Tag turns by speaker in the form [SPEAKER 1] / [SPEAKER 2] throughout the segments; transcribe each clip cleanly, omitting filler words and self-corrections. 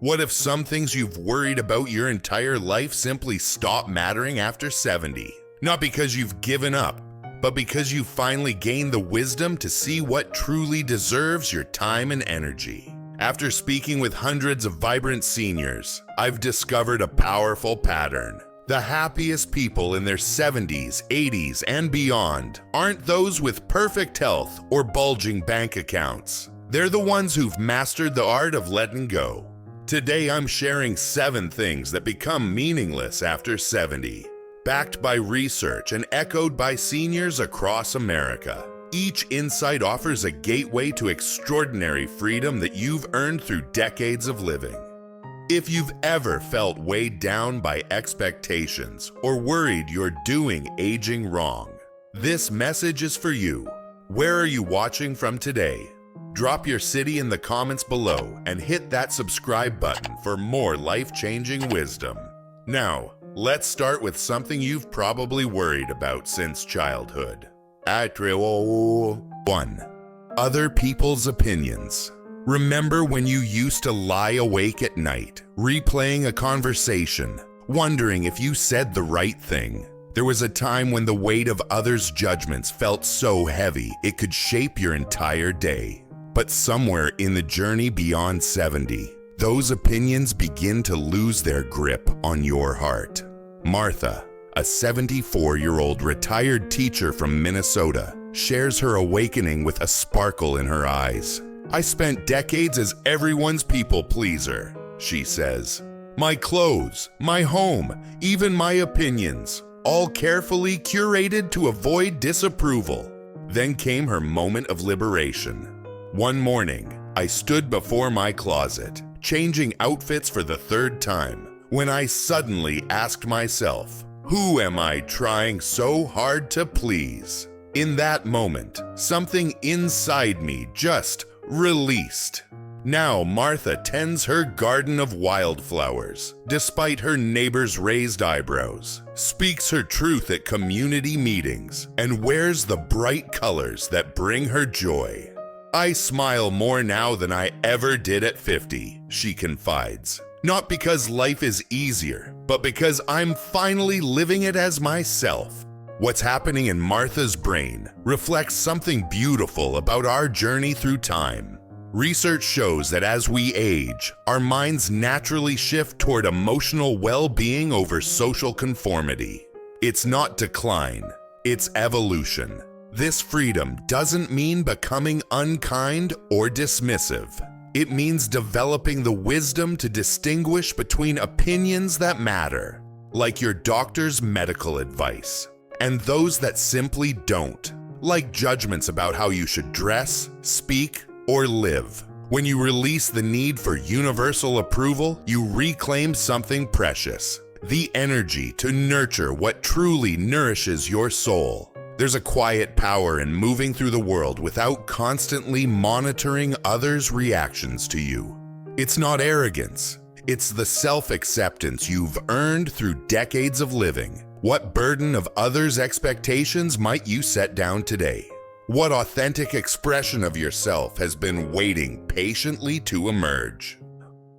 [SPEAKER 1] What if some things you've worried about your entire life simply stop mattering after 70? Not because you've given up, but because you finally gained the wisdom to see what truly deserves your time and energy. After speaking with hundreds of vibrant seniors, I've discovered a powerful pattern. The happiest people in their 70s, 80s, and beyond aren't those with perfect health or bulging bank accounts. They're the ones who've mastered the art of letting go. Today I'm sharing 7 things that become meaningless after 70. Backed by research and echoed by seniors across America. Each insight offers a gateway to extraordinary freedom that you've earned through decades of living. If you've ever felt weighed down by expectations or worried you're doing aging wrong, this message is for you. Where are you watching from today? Drop your city in the comments below and hit that subscribe button for more life-changing wisdom. Now, let's start with something you've probably worried about since childhood. 1. Other people's opinions. Remember when you used to lie awake at night, replaying a conversation, wondering if you said the right thing? There was a time when the weight of others' judgments felt so heavy it could shape your entire day. But somewhere in the journey beyond 70, those opinions begin to lose their grip on your heart. Martha, a 74-year-old retired teacher from Minnesota, shares her awakening with a sparkle in her eyes. I spent decades as everyone's people pleaser, she says. My clothes, my home, even my opinions, all carefully curated to avoid disapproval. Then came her moment of liberation. One morning, I stood before my closet, changing outfits for the 3rd time, when I suddenly asked myself, who am I trying so hard to please? In that moment, something inside me just released. Now Martha tends her garden of wildflowers, despite her neighbors' raised eyebrows, speaks her truth at community meetings, and wears the bright colors that bring her joy. I smile more now than I ever did at 50, she confides. Not because life is easier, but because I'm finally living it as myself. What's happening in Martha's brain reflects something beautiful about our journey through time. Research shows that as we age, our minds naturally shift toward emotional well-being over social conformity. It's not decline, it's evolution. This freedom doesn't mean becoming unkind or dismissive. It means developing the wisdom to distinguish between opinions that matter, like your doctor's medical advice, and those that simply don't, like judgments about how you should dress, speak, or live. When you release the need for universal approval, you reclaim something precious, the energy to nurture what truly nourishes your soul. There's a quiet power in moving through the world without constantly monitoring others' reactions to you. It's not arrogance. It's the self-acceptance you've earned through decades of living. What burden of others' expectations might you set down today? What authentic expression of yourself has been waiting patiently to emerge?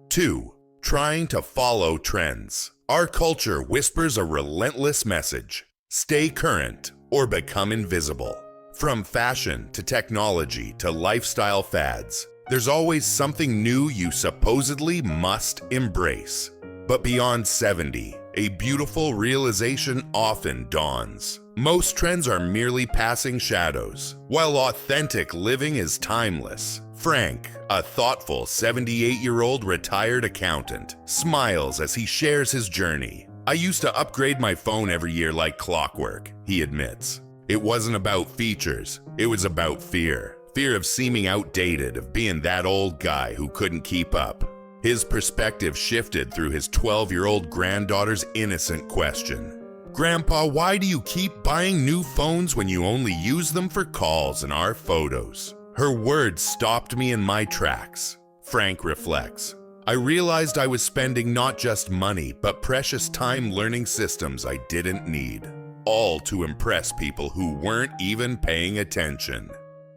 [SPEAKER 1] 2. Trying to follow trends. Our culture whispers a relentless message. Stay current or become invisible. From fashion to technology to lifestyle fads, there's always something new you supposedly must embrace. But beyond 70, a beautiful realization often dawns. Most trends are merely passing shadows, while authentic living is timeless. Frank, a thoughtful 78-year-old retired accountant, smiles as he shares his journey. I used to upgrade my phone every year like clockwork, he admits. It wasn't about features, it was about fear. Fear of seeming outdated, of being that old guy who couldn't keep up. His perspective shifted through his 12-year-old granddaughter's innocent question. Grandpa, why do you keep buying new phones when you only use them for calls and our photos? Her words stopped me in my tracks. Frank reflects. I realized I was spending not just money, but precious time learning systems I didn't need, all to impress people who weren't even paying attention.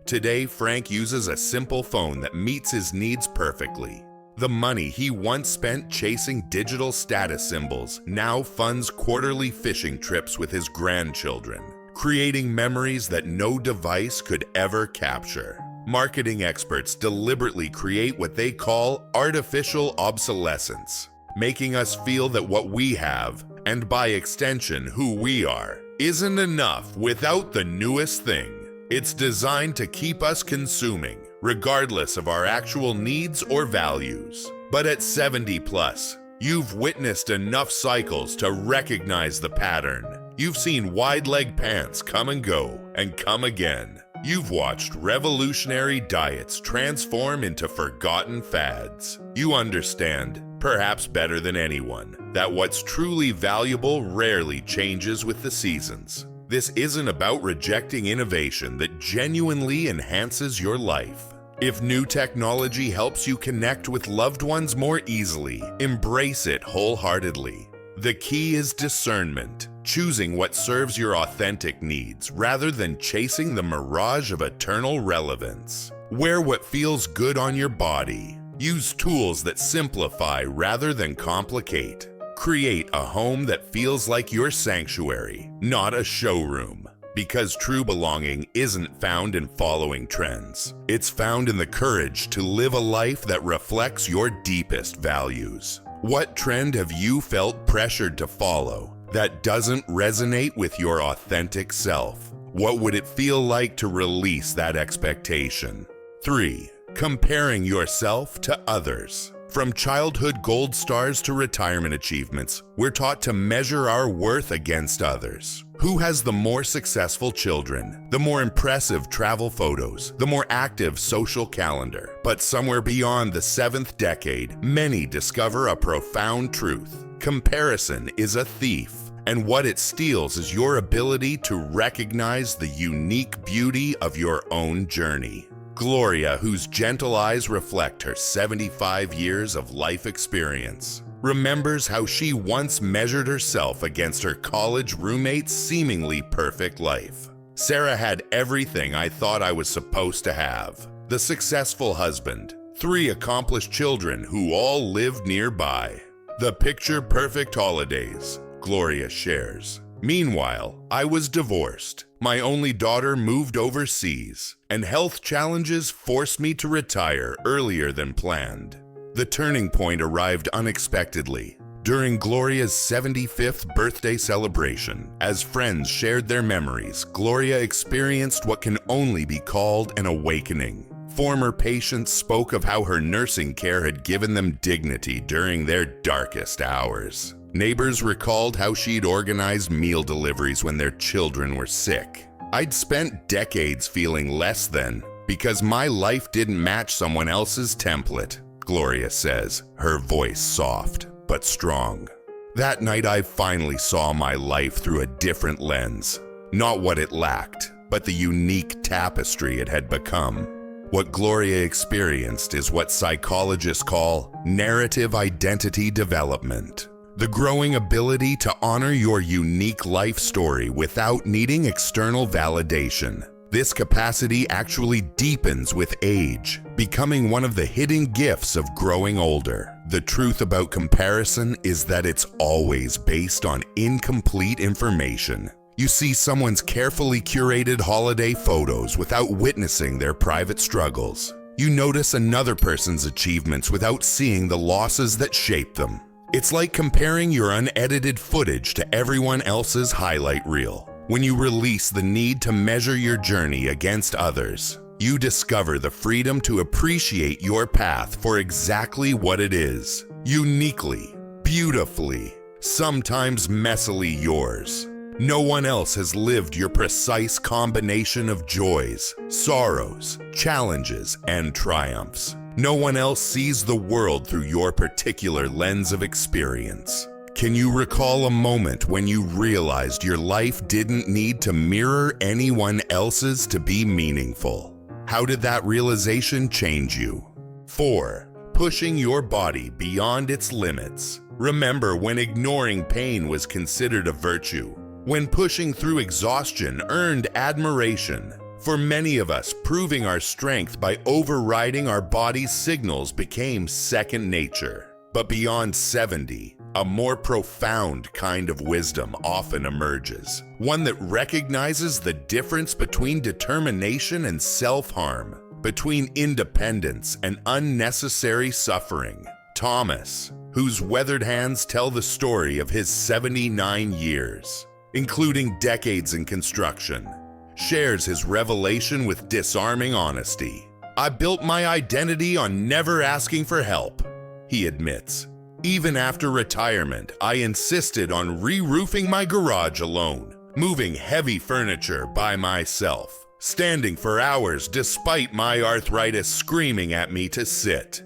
[SPEAKER 1] Today, Frank uses a simple phone that meets his needs perfectly. The money he once spent chasing digital status symbols now funds quarterly fishing trips with his grandchildren, creating memories that no device could ever capture. Marketing experts deliberately create what they call artificial obsolescence, making us feel that what we have, and by extension who we are, isn't enough without the newest thing. It's designed to keep us consuming, regardless of our actual needs or values. But at 70 plus, you've witnessed enough cycles to recognize the pattern. You've seen wide leg pants come and go and come again. You've watched revolutionary diets transform into forgotten fads. You understand, perhaps better than anyone, that what's truly valuable rarely changes with the seasons. This isn't about rejecting innovation that genuinely enhances your life. If new technology helps you connect with loved ones more easily, embrace it wholeheartedly. The key is discernment, choosing what serves your authentic needs rather than chasing the mirage of eternal relevance. Wear what feels good on your body. Use tools that simplify rather than complicate. Create a home that feels like your sanctuary, not a showroom. Because true belonging isn't found in following trends. It's found in the courage to live a life that reflects your deepest values. What trend have you felt pressured to follow that doesn't resonate with your authentic self? What would it feel like to release that expectation? 3. Comparing yourself to others. From childhood gold stars to retirement achievements, we're taught to measure our worth against others. Who has the more successful children, the more impressive travel photos, the more active social calendar? But somewhere beyond the 7th decade, many discover a profound truth. Comparison is a thief, and what it steals is your ability to recognize the unique beauty of your own journey. Gloria, whose gentle eyes reflect her 75 years of life experience, remembers how she once measured herself against her college roommate's seemingly perfect life. Sarah had everything I thought I was supposed to have. The successful husband, 3 accomplished children who all lived nearby. The picture-perfect holidays, Gloria shares. Meanwhile, I was divorced. My only daughter moved overseas, and health challenges forced me to retire earlier than planned. The turning point arrived unexpectedly. During Gloria's 75th birthday celebration, as friends shared their memories, Gloria experienced what can only be called an awakening. Former patients spoke of how her nursing care had given them dignity during their darkest hours. Neighbors recalled how she'd organized meal deliveries when their children were sick. I'd spent decades feeling less than because my life didn't match someone else's template, Gloria says, her voice soft but strong. That night I finally saw my life through a different lens. Not what it lacked, but the unique tapestry it had become. What Gloria experienced is what psychologists call narrative identity development. The growing ability to honor your unique life story without needing external validation. This capacity actually deepens with age, becoming one of the hidden gifts of growing older. The truth about comparison is that it's always based on incomplete information. You see someone's carefully curated holiday photos without witnessing their private struggles. You notice another person's achievements without seeing the losses that shaped them. It's like comparing your unedited footage to everyone else's highlight reel. When you release the need to measure your journey against others, you discover the freedom to appreciate your path for exactly what it is. Uniquely, beautifully, sometimes messily yours. No one else has lived your precise combination of joys, sorrows, challenges, and triumphs. No one else sees the world through your particular lens of experience. Can you recall a moment when you realized your life didn't need to mirror anyone else's to be meaningful? How did that realization change you? 4. Pushing your body beyond its limits. Remember when ignoring pain was considered a virtue, when pushing through exhaustion earned admiration. For many of us, proving our strength by overriding our body's signals became second nature. But beyond 70, a more profound kind of wisdom often emerges, one that recognizes the difference between determination and self-harm, between independence and unnecessary suffering. Thomas, whose weathered hands tell the story of his 79 years, including decades in construction, shares his revelation with disarming honesty. "I built my identity on never asking for help," he admits. "Even after retirement, I insisted on re-roofing my garage alone, moving heavy furniture by myself, standing for hours despite my arthritis screaming at me to sit.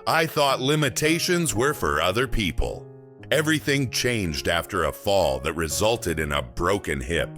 [SPEAKER 1] I thought limitations were for other people." Everything changed after a fall that resulted in a broken hip.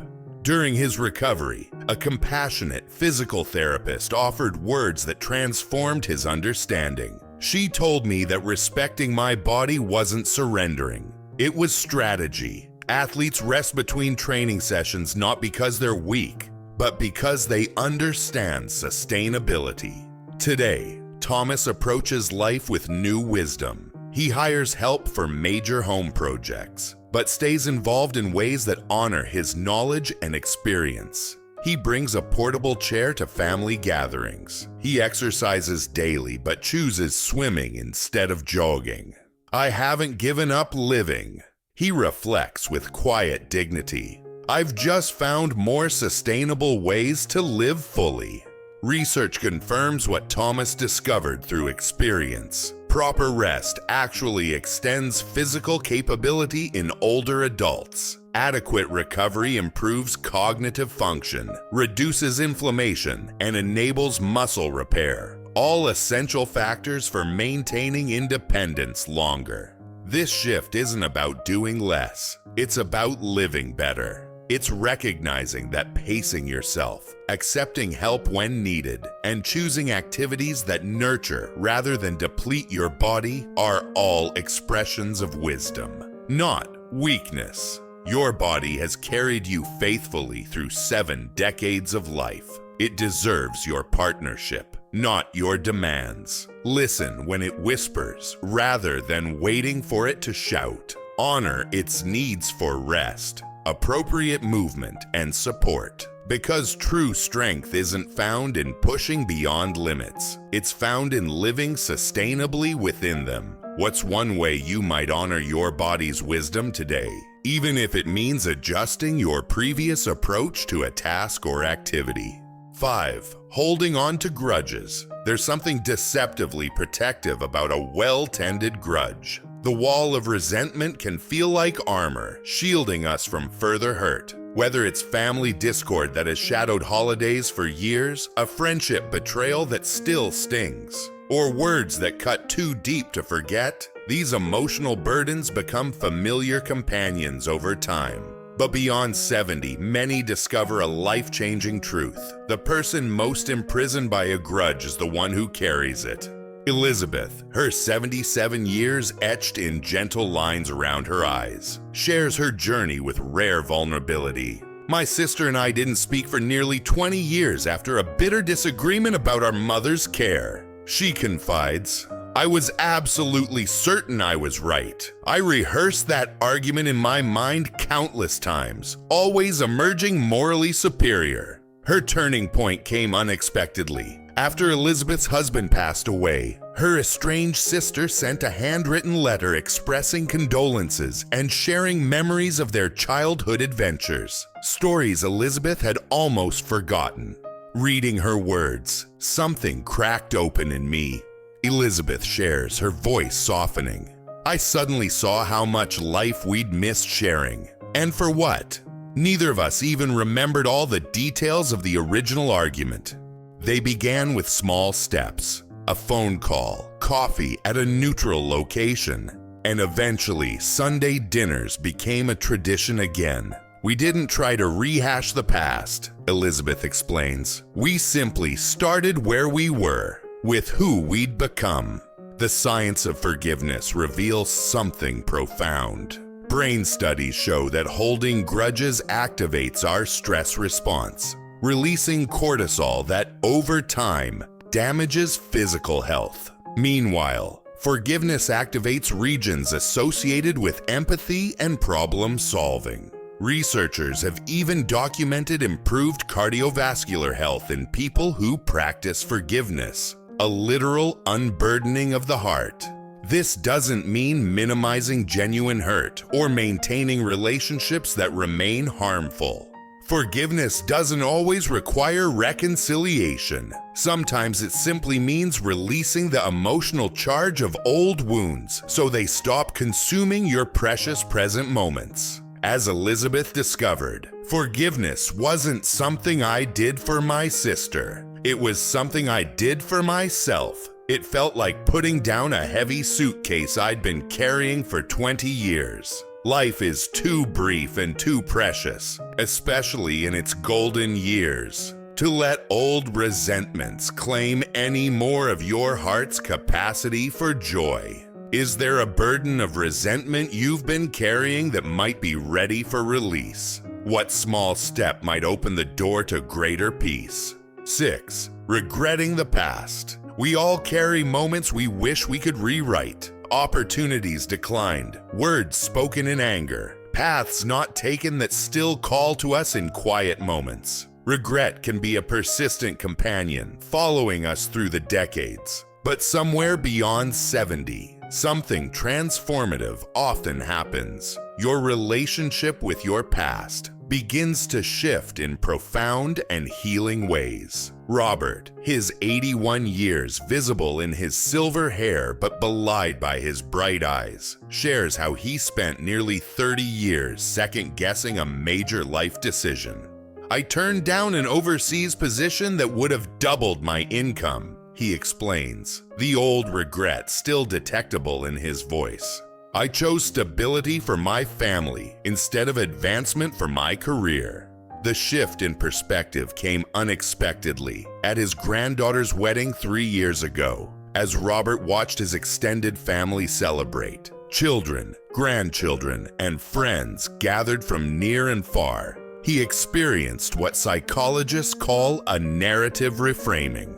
[SPEAKER 1] During his recovery, a compassionate physical therapist offered words that transformed his understanding. "She told me that respecting my body wasn't surrendering. It was strategy. Athletes rest between training sessions not because they're weak, but because they understand sustainability." Today, Thomas approaches life with new wisdom. He hires help for major home projects, but stays involved in ways that honor his knowledge and experience. He brings a portable chair to family gatherings. He exercises daily but chooses swimming instead of jogging. "I haven't given up living," he reflects with quiet dignity. "I've just found more sustainable ways to live fully." Research confirms what Thomas discovered through experience. Proper rest actually extends physical capability in older adults. Adequate recovery improves cognitive function, reduces inflammation, and enables muscle repair. All essential factors for maintaining independence longer. This shift isn't about doing less. It's about living better. It's recognizing that pacing yourself, accepting help when needed, and choosing activities that nurture rather than deplete your body are all expressions of wisdom, not weakness. Your body has carried you faithfully through 7 decades of life. It deserves your partnership, not your demands. Listen when it whispers rather than waiting for it to shout. Honor its needs for rest, appropriate movement, and support. Because true strength isn't found in pushing beyond limits. It's found in living sustainably within them. What's one way you might honor your body's wisdom today, even if it means adjusting your previous approach to a task or activity? 5. Holding on to grudges. There's something deceptively protective about a well-tended grudge. The wall of resentment can feel like armor, shielding us from further hurt. Whether it's family discord that has shadowed holidays for years, a friendship betrayal that still stings, or words that cut too deep to forget, these emotional burdens become familiar companions over time. But beyond 70, many discover a life-changing truth. The person most imprisoned by a grudge is the one who carries it. Elizabeth, her 77 years etched in gentle lines around her eyes, shares her journey with rare vulnerability. "My sister and I didn't speak for nearly 20 years after a bitter disagreement about our mother's care," she confides. "I was absolutely certain I was right. I rehearsed that argument in my mind countless times, always emerging morally superior." Her turning point came unexpectedly. After Elizabeth's husband passed away, her estranged sister sent a handwritten letter expressing condolences and sharing memories of their childhood adventures, stories Elizabeth had almost forgotten. Reading her words, something cracked open in me. Elizabeth shares, her voice softening. "I suddenly saw how much life we'd missed sharing. And for what? Neither of us even remembered all the details of the original argument." They began with small steps, a phone call, coffee at a neutral location, and eventually Sunday dinners became a tradition again. "We didn't try to rehash the past," Elizabeth explains. "We simply started where we were, with who we'd become." The science of forgiveness reveals something profound. Brain studies show that holding grudges activates our stress response. releasing cortisol that, over time, damages physical health. Meanwhile, forgiveness activates regions associated with empathy and problem solving. Researchers have even documented improved cardiovascular health in people who practice forgiveness, a literal unburdening of the heart. This doesn't mean minimizing genuine hurt or maintaining relationships that remain harmful. Forgiveness doesn't always require reconciliation. Sometimes it simply means releasing the emotional charge of old wounds so they stop consuming your precious present moments. As Elizabeth discovered, forgiveness wasn't something I did for my sister. It was something I did for myself. It felt like putting down a heavy suitcase I'd been carrying for 20 years. Life is too brief and too precious, especially in its golden years, to let old resentments claim any more of your heart's capacity for joy. Is there a burden of resentment you've been carrying that might be ready for release? What small step might open the door to greater peace? 6. Regretting the past. We all carry moments we wish we could rewrite. Opportunities declined, words spoken in anger, paths not taken that still call to us in quiet moments. Regret can be a persistent companion, following us through the decades. But somewhere beyond 70, something transformative often happens. Your relationship with your past begins to shift in profound and healing ways. Robert, his 81 years visible in his silver hair but belied by his bright eyes, shares how he spent nearly 30 years second-guessing a major life decision. I turned down an overseas position that would have doubled my income, he explains, the old regret still detectable in his voice. I chose stability for my family instead of advancement for my career. The shift in perspective came unexpectedly at his granddaughter's wedding 3 years ago, as Robert watched his extended family celebrate. Children, grandchildren, and friends gathered from near and far. He experienced what psychologists call a narrative reframing.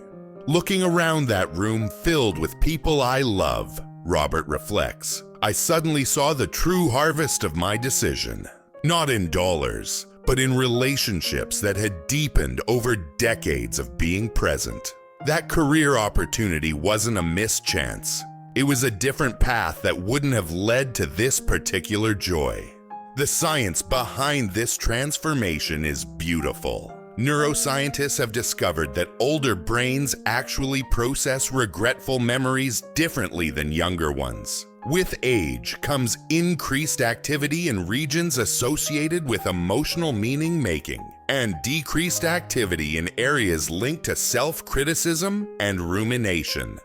[SPEAKER 1] Looking around that room filled with people I love, Robert reflects, I suddenly saw the true harvest of my decision. Not in dollars, but in relationships that had deepened over decades of being present. That career opportunity wasn't a mischance. It was a different path that wouldn't have led to this particular joy. The science behind this transformation is beautiful. Neuroscientists have discovered that older brains actually process regretful memories differently than younger ones. With age comes increased activity in regions associated with emotional meaning-making, and decreased activity in areas linked to self-criticism and rumination.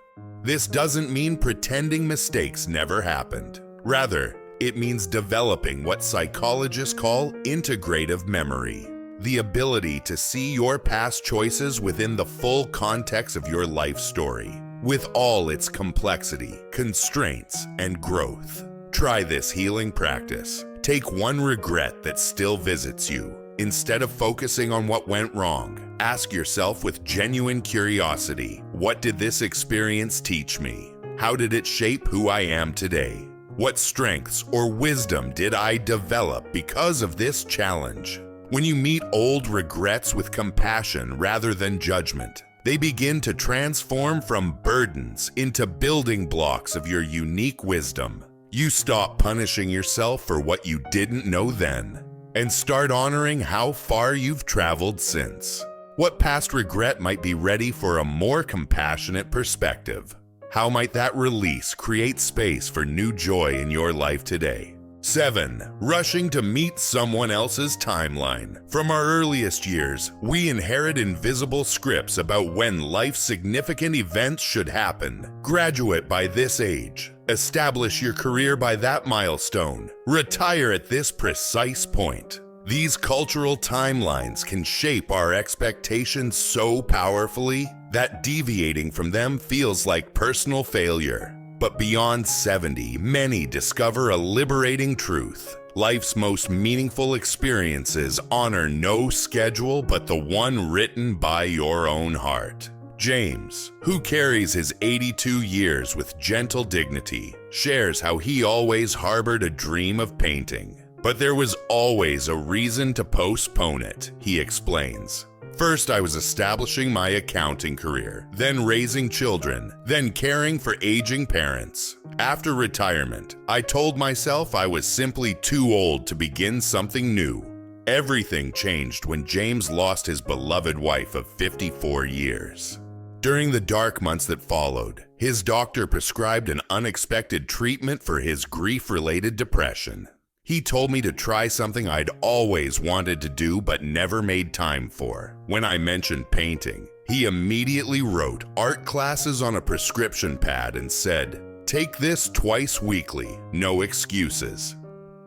[SPEAKER 1] This doesn't mean pretending mistakes never happened. Rather, it means developing what psychologists call integrative memory, the ability to see your past choices within the full context of your life story, with all its complexity, constraints, and growth. Try this healing practice. Take one regret that still visits you. Instead of focusing on what went wrong, ask yourself with genuine curiosity, what did this experience teach me? How did it shape who I am today? What strengths or wisdom did I develop because of this challenge? When you meet old regrets with compassion rather than judgment, they begin to transform from burdens into building blocks of your unique wisdom. You stop punishing yourself for what you didn't know then, and start honoring how far you've traveled since. What past regret might be ready for a more compassionate perspective? How might that release create space for new joy in your life today? 7. Rushing to meet someone else's timeline. From our earliest years, we inherit invisible scripts about when life's significant events should happen. Graduate by this age. Establish your career by that milestone. Retire at this precise point. These cultural timelines can shape our expectations so powerfully that deviating from them feels like personal failure. But beyond 70, many discover a liberating truth. Life's most meaningful experiences honor no schedule but the one written by your own heart. James, who carries his 82 years with gentle dignity, shares how he always harbored a dream of painting. But there was always a reason to postpone it, he explains. First, I was establishing my accounting career, then raising children, then caring for aging parents. After retirement, I told myself I was simply too old to begin something new. Everything changed when James lost his beloved wife of 54 years. During the dark months that followed, his doctor prescribed an unexpected treatment for his grief-related depression. He told me to try something I'd always wanted to do but never made time for. When I mentioned painting, he immediately wrote art classes on a prescription pad and said, "Take this twice weekly, no excuses."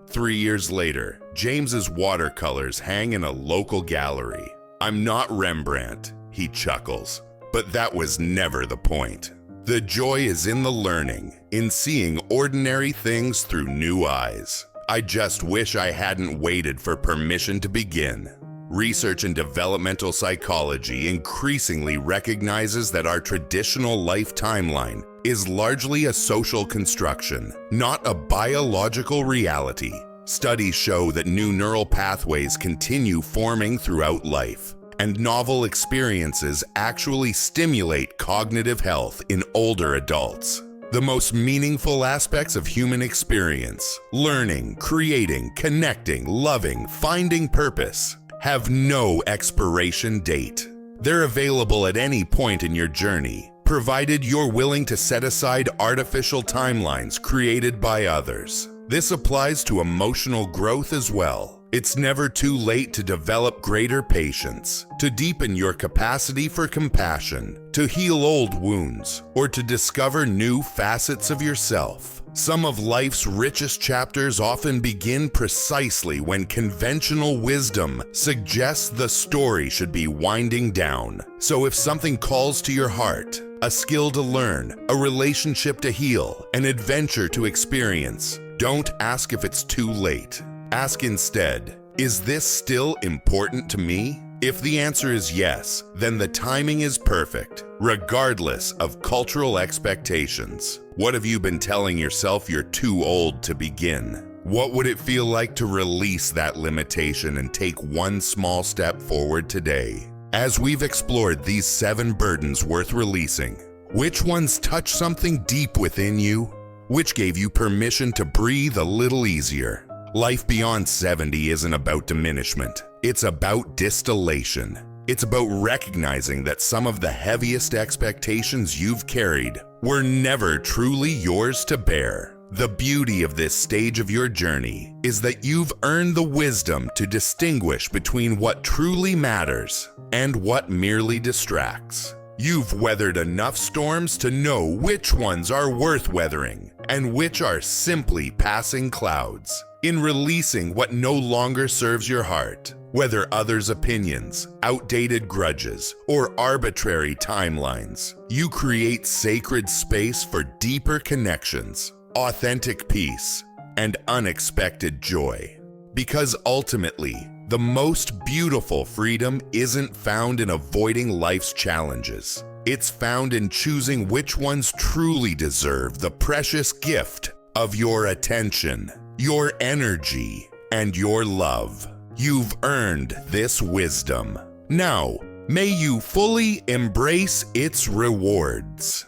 [SPEAKER 1] 3 years later, James's watercolors hang in a local gallery. "I'm not Rembrandt," he chuckles, but that was never the point. The joy is in the learning, in seeing ordinary things through new eyes. I just wish I hadn't waited for permission to begin. Research in developmental psychology increasingly recognizes that our traditional life timeline is largely a social construction, not a biological reality. Studies show that new neural pathways continue forming throughout life, and novel experiences actually stimulate cognitive health in older adults. The most meaningful aspects of human experience, learning, creating, connecting, loving, finding purpose, have no expiration date. They're available at any point in your journey, provided you're willing to set aside artificial timelines created by others. This applies to emotional growth as well. It's never too late to develop greater patience, to deepen your capacity for compassion, to heal old wounds, or to discover new facets of yourself. Some of life's richest chapters often begin precisely when conventional wisdom suggests the story should be winding down. So if something calls to your heart, a skill to learn, a relationship to heal, an adventure to experience, don't ask if it's too late. Ask instead, is this still important to me? If the answer is yes, then the timing is perfect, regardless of cultural expectations. What have you been telling yourself you're too old to begin? What would it feel like to release that limitation and take one small step forward today? As we've explored these 7 burdens worth releasing, which ones touch something deep within you? Which gave you permission to breathe a little easier? Life beyond 70 isn't about diminishment. It's about distillation. It's about recognizing that some of the heaviest expectations you've carried were never truly yours to bear. The beauty of this stage of your journey is that you've earned the wisdom to distinguish between what truly matters and what merely distracts. You've weathered enough storms to know which ones are worth weathering and which are simply passing clouds. In releasing what no longer serves your heart, whether others' opinions, outdated grudges, or arbitrary timelines, you create sacred space for deeper connections, authentic peace, and unexpected joy. Because ultimately, the most beautiful freedom isn't found in avoiding life's challenges. It's found in choosing which ones truly deserve the precious gift of your attention, your energy, and your love. You've earned this wisdom. Now, may you fully embrace its rewards.